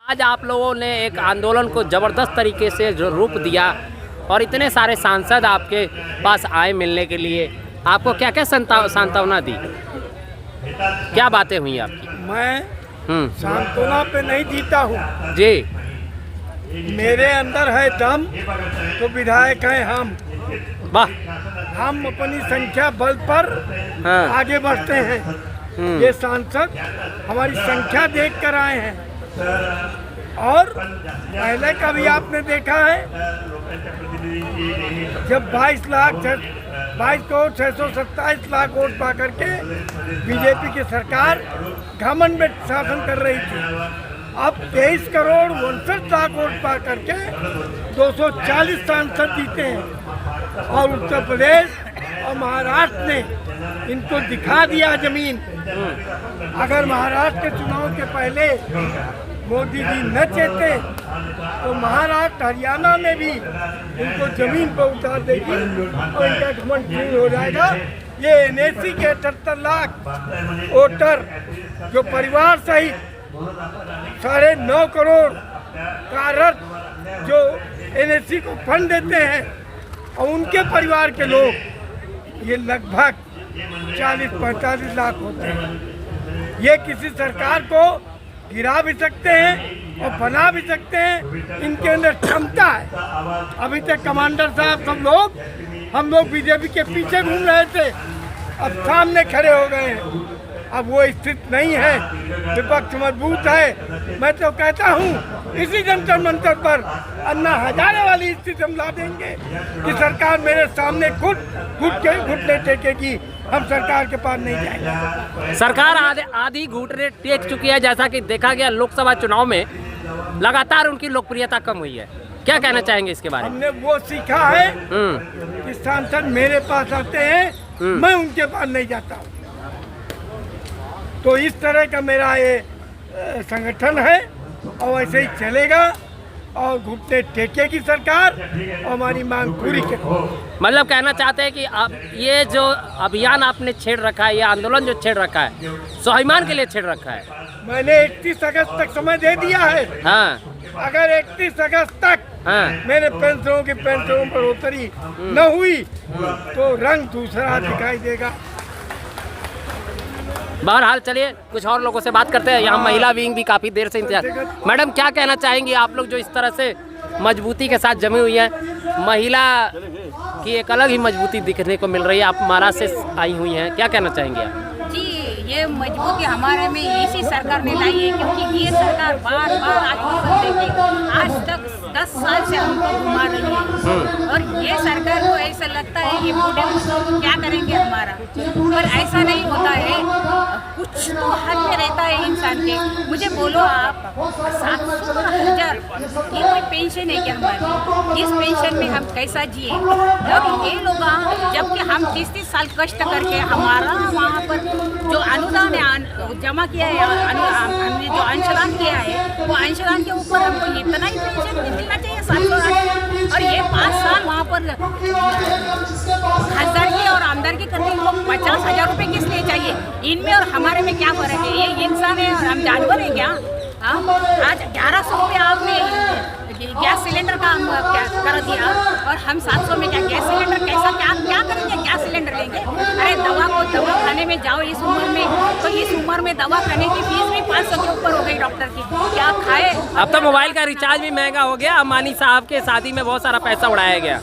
आज आप लोगों ने एक आंदोलन को ज़बरदस्त तरीके से जो रूप दिया और इतने सारे सांसद आपके पास आए मिलने के लिए, आपको क्या क्या सांत्वना दी, क्या बातें हुई आपकी? मैं सांत्वना पे नहीं जीता हूँ जी। मेरे अंदर है दम तो विधायक हैं हम। वाह। हम अपनी संख्या बल पर आगे बढ़ते हैं। ये सांसद हमारी संख्या देख कर आए हैं और पहले का भी आपने देखा है जब 22 करोड़ 627 लाख वोट पा करके बीजेपी की सरकार घमंड में शासन कर रही थी। अब 23 करोड़ 59 लाख वोट पा करके 240 सांसद जीते हैं और उत्तर प्रदेश और महाराष्ट्र ने इनको दिखा दिया जमीन। अगर महाराष्ट्र के चुनाव के पहले मोदी जी न चेते तो महाराष्ट्र हरियाणा में भी इनको जमीन पर उतार देगी और इनका घमंड दूर हो जाएगा। ये एनएसी के 78 लाख वोटर जो परिवार सहित 9.5 करोड़ कार्यरत जो एनएसी को फंड देते हैं और उनके परिवार के लोग ये लगभग 40-45 लाख होते हैं। ये किसी सरकार को गिरा भी सकते हैं और बना भी सकते हैं, इनके अंदर क्षमता है। अभी तक कमांडर साहब हम लोग बीजेपी के पीछे घूम रहे थे, अब सामने खड़े हो गए हैं। अब वो स्थिति नहीं है, विपक्ष मजबूत है। मैं तो कहता हूँ इसी जंतर मंतर पर अन्ना हजारे वाली स्थिति हम ला देंगे कि सरकार मेरे सामने घुटने टेकेगी, हम सरकार के पास नहीं जाएंगे। सरकार आधी घुटने टेक चुकी है, जैसा कि देखा गया लोकसभा चुनाव में लगातार उनकी लोकप्रियता कम हुई है। क्या कहना चाहेंगे इसके बारे में? हमने वो सीखा है कि सांसद मेरे पास आते हैं, मैं उनके पास नहीं जाता हूँ। तो इस तरह का मेरा ये संगठन है और ऐसे ही चलेगा और घुटने टेकेगी सरकार और हमारी मांग पूरी करेगी। मतलब कहना चाहते हैं कि आप ये जो अभियान आपने छेड़ रखा है, ये आंदोलन जो छेड़ रखा है, स्वाभिमान के लिए छेड़ रखा है। मैंने 31 अगस्त तक समय दे दिया है। अगर 31 अगस्त तक मेरे पेंशनों की पेंशनों पर बढ़ोतरी न हुई तो रंग दूसरा दिखाई देगा। बहरहाल चलिए कुछ और लोगों से बात करते हैं। यहाँ महिला विंग भी काफ़ी देर से इंतजार। मैडम क्या कहना चाहेंगी, आप लोग जो इस तरह से मजबूती के साथ जमी हुई है, महिला की एक अलग ही मजबूती दिखने को मिल रही है। आप महाराष्ट्र से आई हुई हैं, क्या कहना चाहेंगे आप? जी, ये मजबूती हमारे में इसी सरकार ने लाई है, क्योंकि ये सरकार बार आश्वासन देगी। आज तक 10 साल से हमको घुमा रही है और ये सरकार को ऐसा लगता है ये बूढ़े क्या करेंगे हमारा, पर ऐसा नहीं होता है। कुछ तो हद में रहता है इंसान के। मुझे बोलो आप 700,000 ये कोई पेंशन है क्या हमारी? इस पेंशन में हम कैसा जिए? और ये लोग जबकि हम 30-30 साल कष्ट करके हमारा वहाँ पर जो अनुदान है जमा किया है, हमने जो अंशदान किया है, वो अंशदान के ऊपर हमको इतना ही पेंशन मिलना चाहिए 700। और ये 5 साल वहाँ पर खासदारकी और आमदारकी करने को 50,000 रुपये किस लिए चाहिए? इनमें और हमारे में क्या फर्क है? ये इंसान है और हम जानवर है क्या? आज 1100 रुपये आपने गैस सिलेंडर का क्या कर दिया और हम 700 में क्या गैस सिलेंडर कैसा क्या करेंगे? गैस सिलेंडर लेंगे? अरे दवा खाने में जाओ इस उम्र में, तो इस उम्र में दवा खाने की फीस भी 500 के ऊपर हो गई डॉक्टर की, क्या खाए? अब तो मोबाइल का रिचार्ज भी महंगा हो गया। अम्बानी साहब के शादी में बहुत सारा पैसा उड़ाया गया।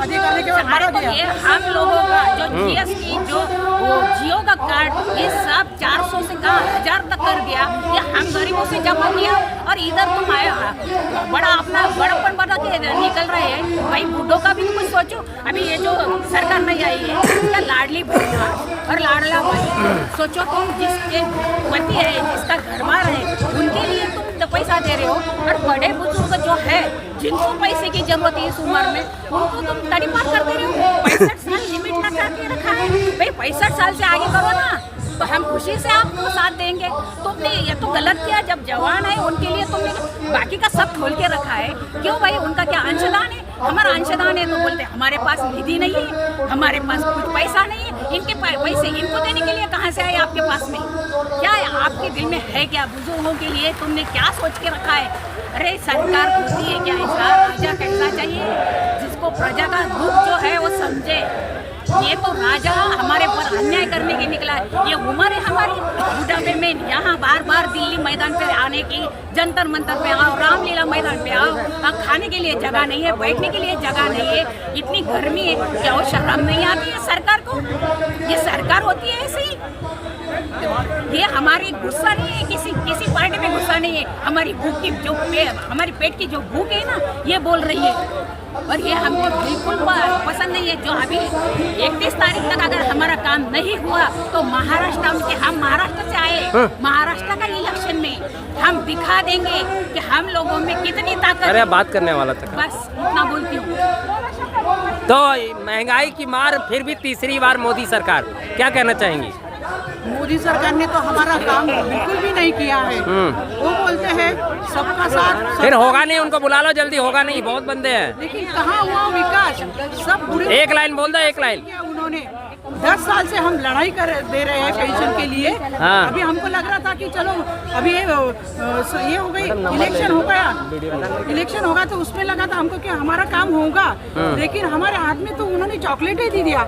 ये हम लोगों का जो जीएसटी जो वो जियो का कार्ड ये सब 400 से 1000 तक कर दिया। ये हम गरीबों से जमा किया और इधर तुम आए बड़ा अपना बड़प्पन बना के निकल रहे हैं। भाई बूढ़ों का भी कुछ सोचो। अभी ये जो सरकार नहीं आई है क्या लाडली बहना और लाडला भाई, सोचो तुम जिसके पति है, जिसका घरबार है, उनके लिए तुम पैसा दे रहे हो और बड़े बुजुर्ग जो है जिनको पैसे की जरूरत है इस उम्र में, उनको तुम तड़ीपार करते रहे हो। 65 साल लिमिट लगा के रखा है भाई, 65 साल से आगे करो ना तो हम खुशी से आपको साथ देंगे। तुमने ये तो गलत किया, जब जवान है उनके लिए तुमने बाकी का सब खोल के रखा है। क्यों भाई? उनका क्या अंशदान है? हमारा अंशदान है तो बोलते हमारे पास निधि नहीं है, हमारे पास कुछ पैसा नहीं है। इनके पैसे इनको देने के लिए कहाँ से आए आपके पास में? क्या है आपके दिल में है क्या? बुजुर्गों के लिए तुमने क्या सोच के रखा है? अरे सरकार होती है क्या ऐसा? राजा कैसा चाहिए जिसको प्रजा का दुख जो है वो समझे। ये तो राजा हमारे पर अन्याय करने के निकला है। ये उम्र है हमारी बुढ़ापे में यहाँ बार बार दिल्ली मैदान पे आने की, जंतर मंतर पे आओ, रामलीला मैदान पे आओ, खाने के लिए जगह नहीं है, बैठने के लिए जगह नहीं है, इतनी गर्मी है, क्या वो शर्म नहीं आती है सरकार को? ये सरकार होती है ऐसी? ये हमारी गुस्सा नहीं है, किसी पार्टी में गुस्सा नहीं है। हमारी भूख की जो हमारी पेट की जो भूख है ना, ये बोल रही है और ये हमको बिल्कुल पसंद नहीं है। जो अभी 31 तारीख तक अगर हमारा काम नहीं हुआ तो महाराष्ट्र में, हम महाराष्ट्र से आए, महाराष्ट्र का इलेक्शन में हम दिखा देंगे कि हम लोगों में कितनी ताकत है। अरे बात करने वाला था, बस इतना बोलती हूँ। तो महंगाई की मार फिर भी तीसरी बार मोदी सरकार, क्या कहना चाहेंगी? मोदी सरकार ने तो हमारा काम बिल्कुल भी नहीं किया है। वो बोलते हैं सबका साथ फिर होगा नहीं, उनको बुला लो जल्दी, होगा नहीं, बहुत बंदे हैं। लेकिन कहाँ हुआ विकास? सब बुरे। एक लाइन बोल दो, एक लाइन। उन्होंने 10 साल से हम लड़ाई कर दे रहे हैं पेंशन के लिए। हाँ। अभी हमको लग रहा था कि चलो अभी ये हो गई, इलेक्शन हो गया, इलेक्शन होगा तो उसमें लगा था हमको कि हमारा काम होगा। लेकिन हमारे हाथ में तो उन्होंने चॉकलेट ही दे दिया।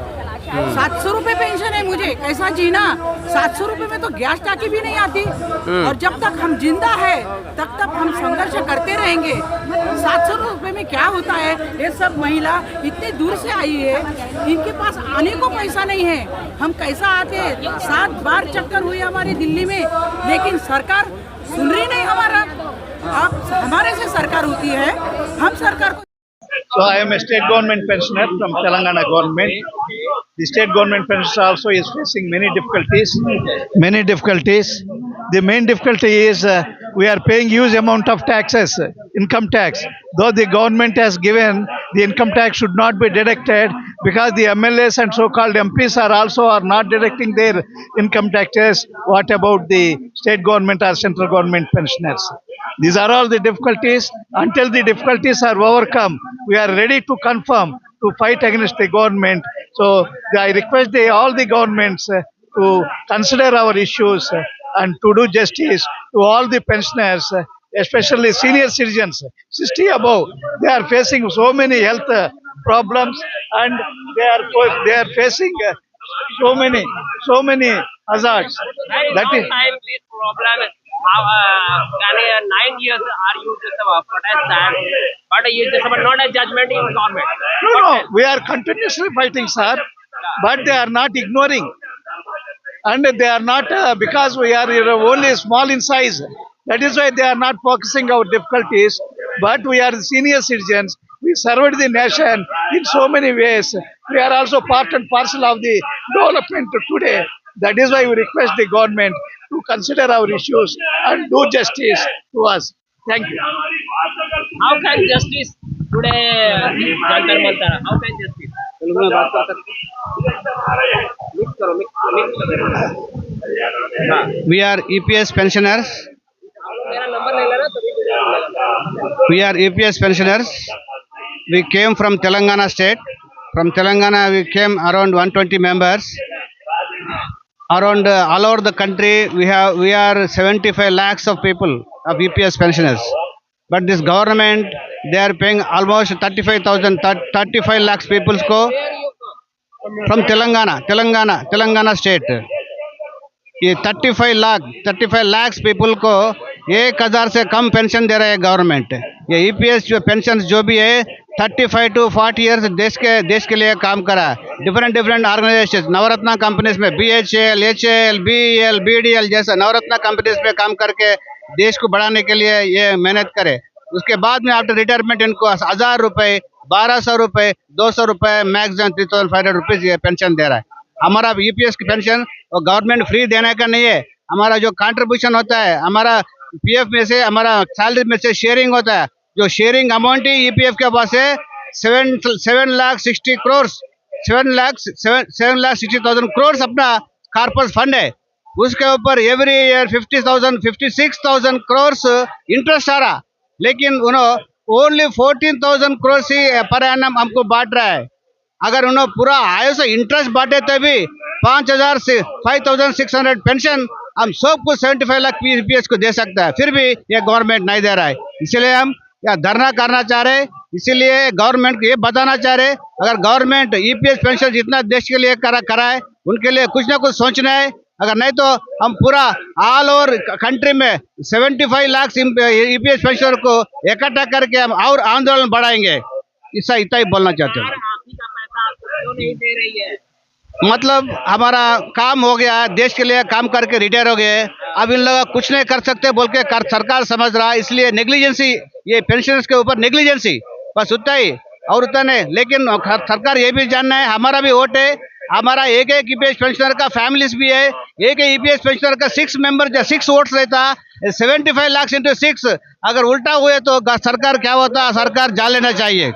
700 रुपए पेंशन है, मुझे कैसा जीना? 700 रुपए में तो गैस टाकी भी नहीं आती। और जब तक हम जिंदा है तब तक हम संघर्ष करते रहेंगे। 700 रुपए में क्या होता है? ये सब महिला इतनी दूर से आई है, इनके पास आने को पैसा नहीं है। हम कैसा आते? 7 बार चक्कर हुई हमारी दिल्ली में, लेकिन सरकार सुन रही नहीं हमारा। आप हमारे से सरकार होती है, हम सरकार को। So I am a state government pensioner from Telangana government. The state government pensioner also is facing many difficulties. The main difficulty is we are paying huge amount of taxes, income tax. Though the government has given the income tax should not be deducted because the MLAs and so-called MPs are not deducting their income taxes. What about the state government or central government pensioners? These are all the difficulties. Until the difficulties are overcome, we are ready to confirm to fight against the government. So I request all the governments to consider our issues and to do justice to all the pensioners, especially senior citizens, 60 above. They are facing so many health problems and they are facing so many hazards. That is time this problem. How can 9 years are you just protest that, but you just not a judgment in government? no, we are continuously fighting, sir, but they are not ignoring, and they are not because we are only small in size. That is why they are not focusing our difficulties. But we are senior citizens. We served the nation in so many ways. We are also part and parcel of the development today. That is why we request the government to consider our issues and do justice to us. Thank you. How can justice today jantar mantar? How can justice? Telugu में बात कर सकते? Mix करो। We are EPS pensioners. मेरा number ले लेना तभी। We are EPS pensioners. We came from Telangana state. From Telangana, we came around 120 members. Around all over the country, we are 75 lakhs of people of EPS pensioners. But this government, they are paying almost 35 lakhs people को from Telangana state. ये 35 lakhs people को 1000 से कम pension दे रहा है government. ये EPS जो pension जो भी है 35 to 40 इयर्स देश के लिए काम करा। डिफरेंट ऑर्गेनाइजेशन नवरत्ना कंपनीज में BHL, HAL, BEL, BDL जैसा नवरत्ना कंपनीज में काम करके देश को बढ़ाने के लिए ये मेहनत करे। उसके बाद में आफ्टर रिटायरमेंट इनको 1000 रुपये, 1200 रुपये, 200 रुपये, मैक्सिमम 3500 रुपीज ये पेंशन दे रहा है। हमारा ईपीएस की पेंशन और गवर्नमेंट फ्री देने का नहीं है। हमारा जो कंट्रीब्यूशन होता है, हमारा पीएफ में से, हमारा सैलरी में से शेयरिंग होता है। जो शेयरिंग अमाउंट ही ईपीएफ के पास है 7,60 करोड़, 7,60,000 करोड़ अपना कॉर्पस फंड है। उसके ऊपर एवरी ईयर 56,000 करोड़ इंटरेस्ट आ रहा। लेकिन ओनली 14,000 crores पर एनम हमको बांट रहा है। अगर उन्होंने पूरा आय से इंटरेस्ट बांटे तभी 5,000 से 5,600 पेंशन हम सबको 75 लाख पीएस को दे सकता है, फिर भी ये गवर्नमेंट नहीं दे रहा है। इसलिए हम या धरना करना चाह रहे हैं। इसीलिए गवर्नमेंट को ये बताना चाह रहे हैं, अगर गवर्नमेंट ईपीएस पेंशन जितना देश के लिए कराए उनके लिए कुछ ना कुछ सोचना है। अगर नहीं तो हम पूरा ऑल ओवर कंट्री में 75 लाख ईपीएस पेंशनर को इकट्ठा करके हम और आंदोलन बढ़ाएंगे। इसका इतना ही बोलना चाहते हैं। क्यों नहीं दे रही है? मतलब हमारा काम हो गया, देश के लिए काम करके रिटायर हो गए, अब इन लोग कुछ नहीं कर सकते बोल के सरकार समझ रहा है। इसलिए नेग्लिजेंसी, ये पेंशनर्स के ऊपर नेग्लिजेंसी, बस उतना ही और उतना नहीं। लेकिन सरकार ये भी जानना है, हमारा भी वोट है, हमारा एक ईपीएस पेंशनर का फैमिलीज भी है, एक ईपीएस पेंशनर का 6 मेंबर 6 वोट्स रहता, 75 लाख इंटू 6 अगर उल्टा हुए तो सरकार क्या होता, सरकार जान लेना चाहिए।